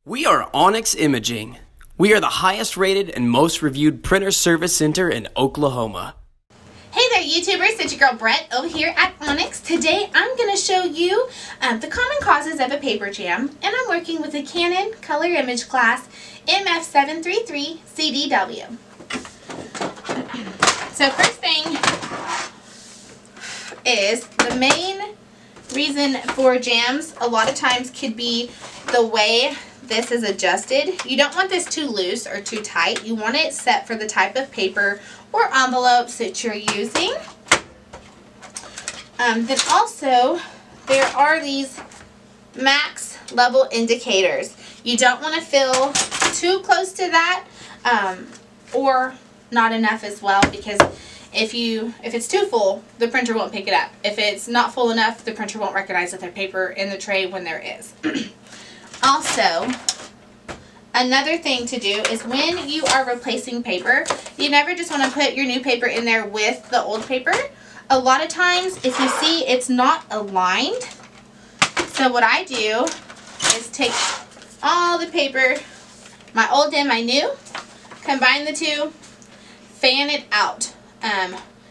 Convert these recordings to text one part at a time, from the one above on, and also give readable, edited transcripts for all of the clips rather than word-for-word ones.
We are Onyx Imaging. We are the highest rated and most reviewed printer service center in Oklahoma. Hey there YouTubers, it's your girl Brett over here at Onyx. Today I'm going to show you the common causes of a paper jam, and I'm working with a Canon color image class MF733cdw. So first thing is the main reason for jams a lot of times could be the way this is adjusted. You don't want this too loose or too tight. You want it set for the type of paper or envelopes that you're using. Then also there are these max level indicators. You don't want to fill too close to that or not enough as well, because if it's too full, the printer won't pick it up. If it's not full enough, the printer won't recognize that there's paper in the tray when there is. Also, another thing to do is when you are replacing paper, you never just want to put your new paper in there with the old paper. A lot of times, if you see it's not aligned, so what I do is take all the paper, my old and my new, combine the two, fan it out.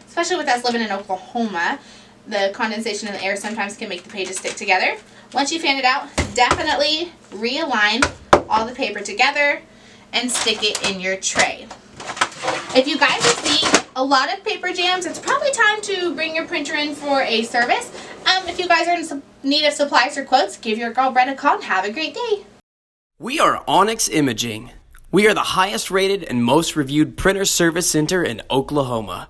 Especially with us living in Oklahoma, the condensation in the air sometimes can make the pages stick together. Once you fan it out, definitely realign all the paper together and stick it in your tray. If you guys are seeing a lot of paper jams, it's probably time to bring your printer in for a service. If you guys are in need of supplies or quotes, give your girl Brett a call and have a great day. We are Onyx Imaging. We are the highest rated and most reviewed printer service center in Oklahoma.